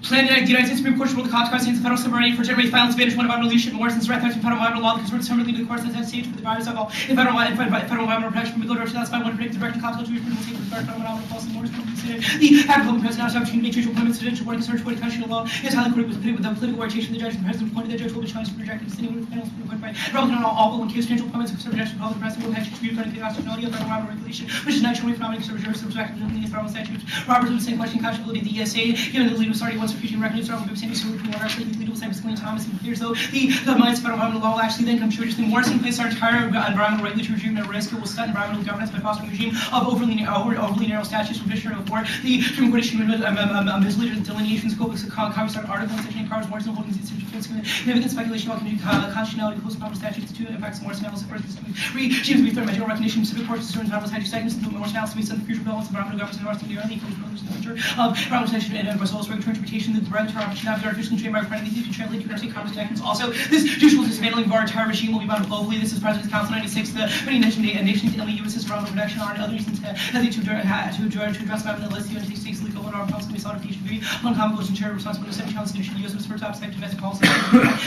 Planned the United States Supreme Court to rule the Constitution of the federal sovereignty for generate violence, banish one environmental leadership, Morrison's right to federal environmental law, because we're determined to the courts that have staged for the virus of all federal environmental protection from the good to that's by one predict the direct conflict to take the federal environmental policy. Morrison considered the Republican president has opportunity to make judicial appointments to judicial work and search for the constitutional law. His highly court was pitted with the political orientation of the judge. The president appointed the judge will be challenged to reject the sitting with the panel appointed by relevant on all in case judicial appointments of judicial public president will have to contribute to the constitutionality of federal environmental regulation, which is naturally phenomenal conservative respect to the federal statutes. Robert was the same question constitutionality of the ESA, given the legal authority once refusing recognition of the Sandy Stewart, legal side between Thomas and Clear. So the minds of federal environmental law will actually then come true. Morrison placed our entire environmental regulatory regime at risk. It will stunt environmental governance by fostering a regime of overly narrow statutes from Fisher and Ford. The Supreme Court issued misleading delineations of Congress article section encouraged Morrison holding significant speculation about constitutionality of close environmental statutes to impact Morrison analysis for this regimes to be third by general recognition of civic courts to certain environmental statute segments and Morrison analysis to be some future developments of environmental governance and Morrison the early future of environmental statute and as well as regulatory interpretation of the regulatory option of artificial trademark friendly these can translate to interstate commerce connections. Also, this judicial dismantling of our entire regime will be bound globally. This is President's Council 96. The many nations in the U.S. environmental protection are and other reasons to address environmental list. The United States legal and our policy we sought to be on common goals and share responsibility of challenge the U.S. was first obstacle to domestic policy.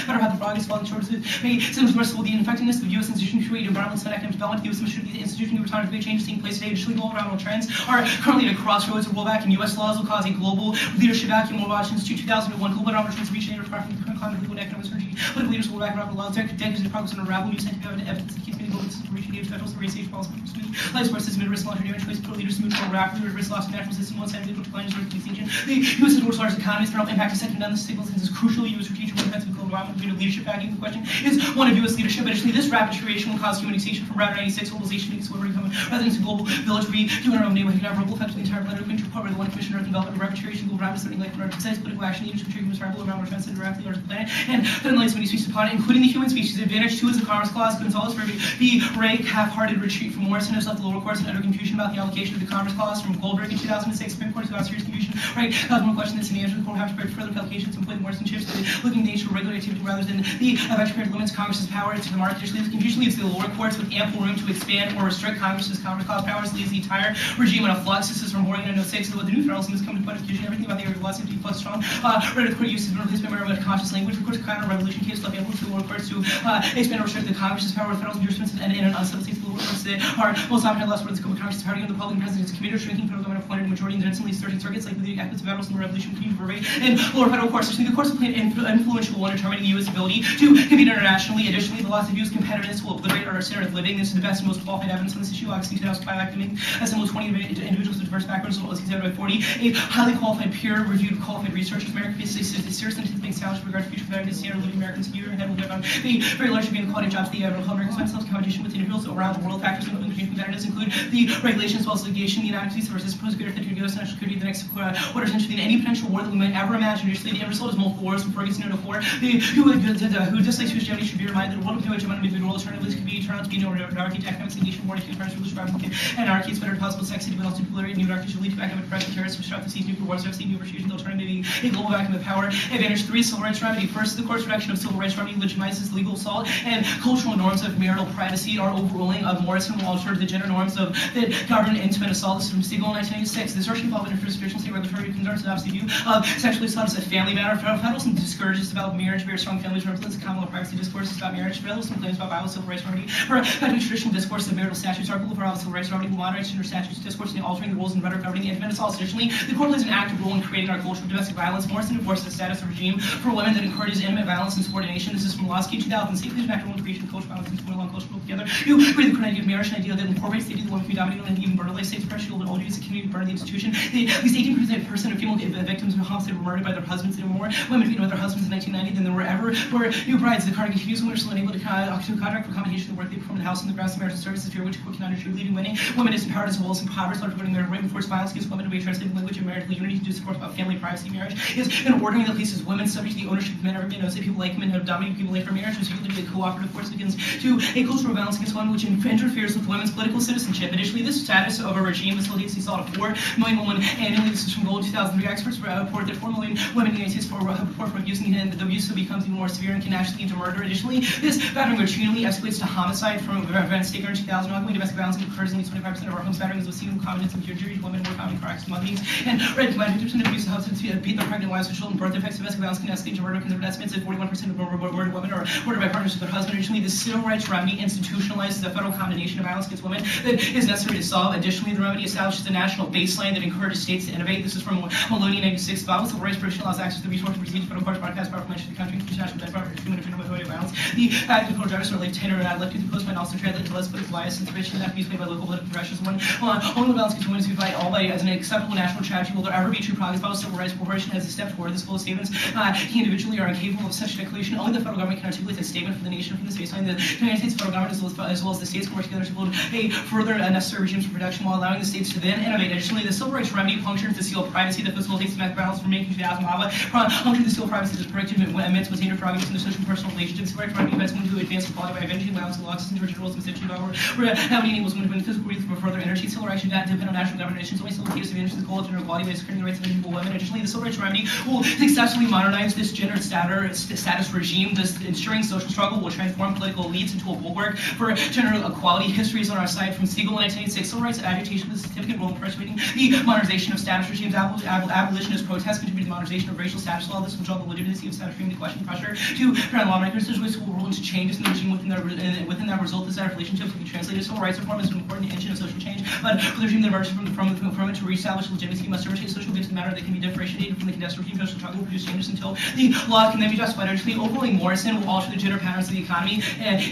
Better have the broadest following shortages. May symptoms worsenable the ineffectiveness of the U.S. institution to create environmental and economic development. The U.S. should be the institution over time to make changes taking place today. Additionally, global environmental trends are currently at a crossroads. A rollback in U.S. laws will cause a global leadership vacuum. More watching to 2001 global environmental trends reaching a requiring climate legal and economic strategy. Political leaders will roll back environmental laws. Decades of progress in unraveling new scientific evidence that keeps many global systems reaching the federal race age policy. Life support system and risk long-term damage choice. Pro leaders move forward rapidly. Risk loss of natural system. One side of the decline is risk extinction. The U.S. is the world's largest economy. Its federal impact is second down the signals and is crucial. U.S. strategic defense of global environment. Leadership vacuum. The question is one of U.S. leadership. Additionally, this rapid deterioration will cause human extinction from Route 96. Globalization makes delivery coming rather than a global village. We do in our own neighborhood can have ripple effect to the entire planet. Going to report by the one commissioner of development of reputation, global rapid starting like precise political action needed to contribute to environmental trends and directly to the planet. And then lies when he speaks upon it, including the human species. Advantage 2 is the Commerce Clause. Gonzalez for the rank half-hearted retreat from Morrison has left the lower courts and utter confusion about the application of the Commerce Clause from Goldberg in 2006. Supreme Court without serious confusion. Right, more question this and the answer. The court will have to break further applications and put Morrison chips to the looking nature of regulatory activity rather than the eventual limits Congress's power to the market. Additionally, the confusion leaves the lower courts with ample room to expand or restrict Congress's Commerce Clause powers, leaves the entire regime in a flux. This is from Morgan in 06. So what the new federalism has come to point of confusion. Everything about the area of law seems to be flux strong. Right, the court uses replaced by more conscious language. Of course, kind of revolution case left ample to the lower courts to expand or restrict the Congress's power with federal jurisprudence and in an unsettled state. The lower courts that are most often had less words of Congress's party and the Republican president's committee or shrinking federal government appointed majority and instantly starting circuits like the efforts of federalism and revolution continue to pervade in lower federal courts. The courts will play an influential role in determining the U.S. ability to compete internationally. Additionally, the loss of U.S. competitiveness will obliterate our standard of living. This is the best and most qualified evidence on this issue. Augustine 2005 acting assembled 20 individuals with diverse backgrounds, as well as examined by 48 highly qualified, peer-reviewed, qualified researchers. America faces a serious scientific challenge with regard to future competitiveness. Standard of living Americans year ahead will get on the very large degree in the quality of jobs the Americans find themselves competition with individuals around the world. Factors including competitiveness include the regulations as well as litigation, the United States versus supposed greater threat to U.S. national security, the next quarter essentially than any potential war that we might ever imagine. Usually, the end result is multiple wars from Ferguson to war. Who dislikes whose hegemony should be reminded that one of the hegemony individual alternatives could be turned out to be no anarchy to economic segregation, war, anarchy is better possible sexy, but also polarity. New anarchy should lead to economic pressure, terrorists, which the seas, nuclear wars, have seen new restriction, the alternative being a global vacuum of power. Advantage 3 is civil rights remedy. First, the court's reduction of civil rights remedy legitimizes legal assault and cultural norms of marital privacy. Our overruling of Morrison will alter the gender norms of that govern intimate assault. This is from Siegel in 1996. This article involved in traditional state regulatory concerns and obviously view of sexually assault as a family matter. Federalism discourages about marriage. Very strong families represents common law privacy discourses about marriage. Federalism claims about violence, civil rights remedy. For traditional discourse of marital statutes, article for civil rights remedy will moderate gender statutes discourse and altering the rules and rhetoric governing the independent assault. Additionally, the court plays an active role in creating our culture of domestic violence. Morrison enforces the status of regime for women that encourages intimate violence and subordination. This is from Lawski 2006. There's an active role in creation of cultural violence and supporting along cultural together. You create the current idea of marriage, an idea that incorporates the idea that women can be dominated and even burn. States pressure and older use a community burn the institution. At least 18% of female victims of homicide were murdered by their husbands. There were more women beaten by their husbands in 1990 than there were ever were new brides. The Carnegie Hughes women are still unable to contract for accommodation of the work they perform in the house and the grounds of marital services, fear which court cannot ensure leaving winning. Women disempowered as well as impoverished, largely putting their right before violence against women to be translated language of marital unity to do support about family privacy. Marriage is an ordering that places women subject to the ownership of men. Everybody knows that people like men have dominated people like for marriage, which is usually a cooperative force begins to a cultural violence against women, which in interferes with women's political citizenship. Additionally, this status of a regime facilitates the assault of 4 million women annually. This is from Gold 2003. Experts report that 4 million women in the United States report from abuse, and the abuse becomes even more severe and can actually lead to murder. Additionally, this pattern routinely escalates to homicide from events taken in 2000. Not only domestic violence occurs in 25% of our homes. Battering is a single common incident of injury to women, more common cracks and muggings, and red combined 50% of abuse of husbands beat their pregnant wives with children. Birth defects, domestic violence can escalate to murder. Considered estimates that 41% of murdered women are murdered by partners with their husband. Additionally, the civil rights remedy institutionalizes the federal condemnation of violence against women that is necessary to solve. Additionally, the remedy establishes a national baseline that encourages states to innovate. This is from Maloney 96. Violence civil rights provision allows access to the resources received federal courts, broadcast, powerful mention of the country, international death, human violence. The fact that the drivers are like tenor left to the post might also translate to less political bias and prevention that abuse made by local political pressures. Only violence against women is fight all by as an acceptable national tragedy. Will there ever be true progress? Follow civil rights corporation as a step toward this full of statements. He individually are incapable of such a declaration. Only the federal government can articulate a statement for the nation from this baseline. The United States federal government, as well as the states, can work together to build a further necessary regimes for protection while allowing the states to then innovate. Additionally, the civil rights remedy functions to seal privacy that facilitates domestic violence from making 2000 lava. Function to seal privacy that's protected amidst within your prerogatives in the social and personal relationships. Civil rights remedy prevents women to advance equality by avenging violence and losses and roles and mistakes power. How many enables women to win physical freedom for further energy. Civil rights should not depend on national government. Nations only facilitates advantage to the goal of gender equality by securing the rights of individual women. Additionally, the civil rights remedy will successfully modernize this gender status regime. This ensuring social struggle will transform political elites into a bulwark for gender equality. History is on our side. From Siegel in 1986, civil rights agitation was a significant role in persuading the modernization of status regimes. Abolitionist protests contributed to the modernization of racial status law. This will draw the legitimacy of status regime into question. Pressure to ground lawmakers to will rule into changes in the regime within that result. This status relationship can be translated. Civil rights reform is an important engine of social change, but for the regime that emerges from it to reestablish legitimacy must overtake social goods in a manner that can be differentiated from the contested regime. Social struggle will produce changes until the law can then be justified. Additionally, overruling Morrison will alter the gender patterns of the economy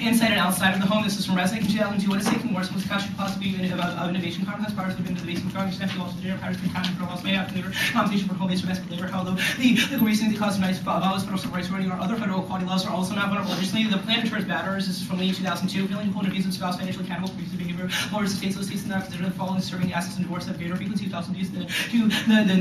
inside and outside of the home. This is from Resnick in 2002. What is taking Morrison was a country possibly of innovation. Congress powers have been to the basic drug extent to alter gender patterns of the economy for laws made out of labor compensation for home-based domestic labor. Although the legal reasoning that causes nice violates federal civil rights or other federal equality laws are also not vulnerable. Additionally, the plan deters batterers. This is from Lee 2002. Failing to hold abuse of spouse financially accountable for abusive behavior lowers the states. Those states that not consider the following serving assets and divorce have greater frequency of spouse abuse than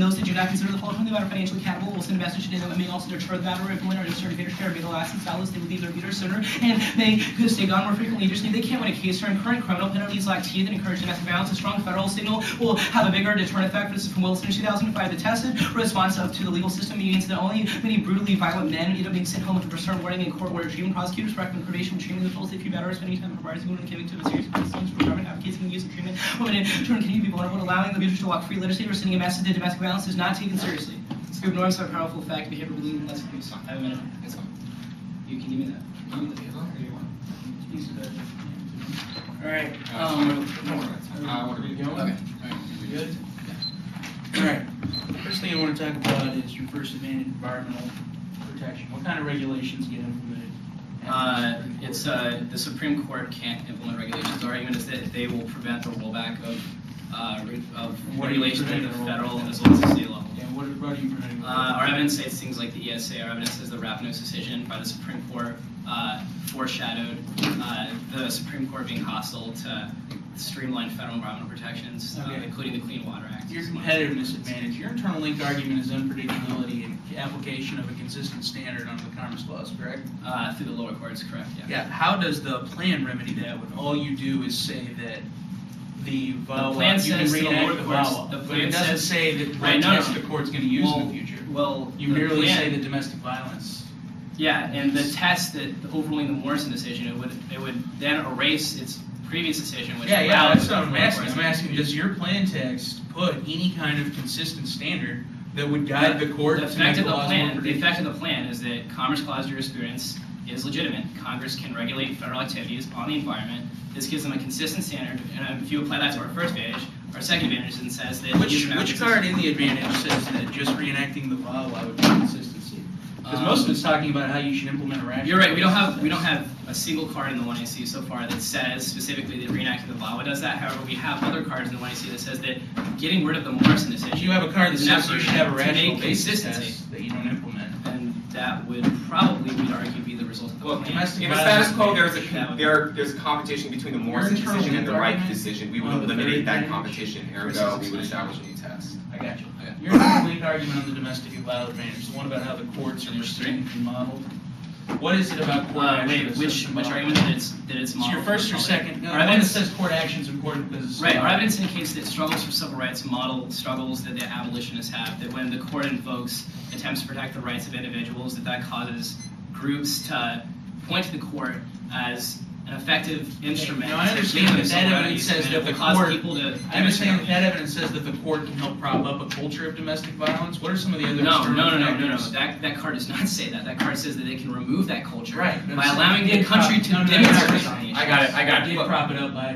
those that do not consider the following the batter financially accountable will send a message to them and may also deter the batterer if women are disturbed behavior share vital assets doubtless they will leave their beaters sooner and they could stay gone more frequently. Additionally, they can't win a case during current criminal penalties lack teeth and encourage domestic violence. A strong federal signal will have a bigger deterrent effect. This is from Wilson in 2005. The tested response to the legal system means that only many brutally violent men end up being sent home with a preserved warning in court where treatment prosecutors recommend probation, treatment with full safety batterers spending time providing women giving to a serious consequence for government advocating the use of treatment. Women in turn continue to be vulnerable, allowing the abusers to walk free. Legislators sending a message that domestic violence is not taken seriously. Scoop norms have a powerful effect. Behavior believe in less abuse. I have a minute. It's fine. You can give me that. Give me the vehicle. There you want. Piece of it. All right. What are we doing? Okay. All right. We good? Yeah. All right. First thing I want to talk about is your First Amendment environmental protection. What kind of regulations get implemented? It's the Supreme Court can't implement regulations. The argument is that they will prevent the rollback of regulations at the federal as well as the state level. And what are you preventing? Our evidence states things like the ESA. Our evidence says the Rapinos decision by the Supreme Court foreshadowed the Supreme Court being hostile to streamline federal environmental protections, including the Clean Water Act. Your competitiveness advantage. Your internal link argument is unpredictability and application of a consistent standard under the Commerce Clause, correct? Through the lower courts, correct, yeah. Yeah. How does the plan remedy that when all you do is say that the VAWA, plan you can says to the reenact lower the courts, VAWA, the but plan it doesn't says- say that Right, what no, test no. the court's going to use in the future. Well, You the merely plan- say that domestic violence. Yeah, and the test that overruling the Morrison decision, it would then erase its previous decision, which Yeah, allowed that's the what I'm lower asking. courts- I'm asking, does your plan text put any kind of consistent standard that would guide the court The to effect make of the the laws more plan, the predictable? effect of the plan is that Commerce Clause jurisprudence is legitimate. Congress can regulate federal activities on the environment. This gives them a consistent standard, and if you apply that to our first advantage, our second advantage is it says that Which card in the advantage says that just reenacting the VAWA would be consistency? Because most of it's talking about how you should implement a rational. You're right. We don't have a single card in the 1AC so far that says specifically that reenacting the VAWA does that. However, we have other cards in the 1AC that says that getting rid of the Morrison decision. You have a card that is an says you effort should have a to rational make basis consistency, test that you don't implement. and that would probably, we'd argue, be the result of the Well, plan. domestic in the violence status quo, is there's a competition between the Morrison internal decision and the Reich argument decision. We would on the eliminate third that advantage competition. versus Ergo, we would extension. establish a new test. I got you. Okay. Your internal link argument on the domestic violence advantage, the one about how the courts are restrained and modeled. What is it about court action? Wait, that's which so argument that it's It's modeled your first or for the public? second? No, Our the one that evidence- says court action is important because it's Right, our evidence indicates that struggles for civil rights model struggles that the abolitionists have, that when the court invokes attempts to protect the rights of individuals, that causes groups to point to the court as an effective instrument. Now, I to understand gain that civil evidence rights, says and that it the will cause court- people to I understand demonstrate. that evidence says that the court can help prop up a culture of domestic violence. What are some of the other No, external no. factors? That card does not say that. That card says that they can remove that culture Right. by allowing the country to No, demonstrate on the issue. I got it. I did prop it up by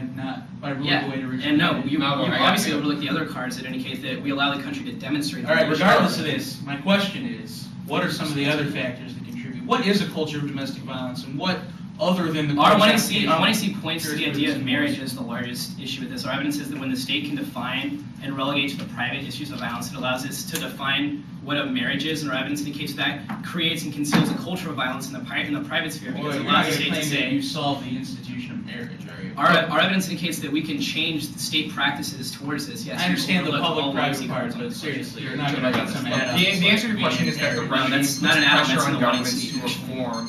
ruling Yeah, the way to originate. and no, you No, I got obviously it. overlook the other cards that indicate that we allow the country to demonstrate. All right, the issue. regardless of this, my question is, what are some of the other factors that contribute? What is a culture of domestic violence, and what, other than the R1AC points to the idea of marriage as the largest issue with this. Our evidence is that when the state can define and relegate to the private issues of violence, it allows us to define what a marriage is, and our evidence indicates that creates and conceals a culture of violence in the private sphere because it You're allows not the going to state to claim that say. you solve the institution of marriage, are you? Our evidence indicates that we can change the state practices towards this. Yes, I understand the overlook all public-private legacy part, cards on but the seriously, you're question. not going to get some add-ons. The answer to your question is that the No, regime that's puts not an add-on, pressure that's on in the governments one to reform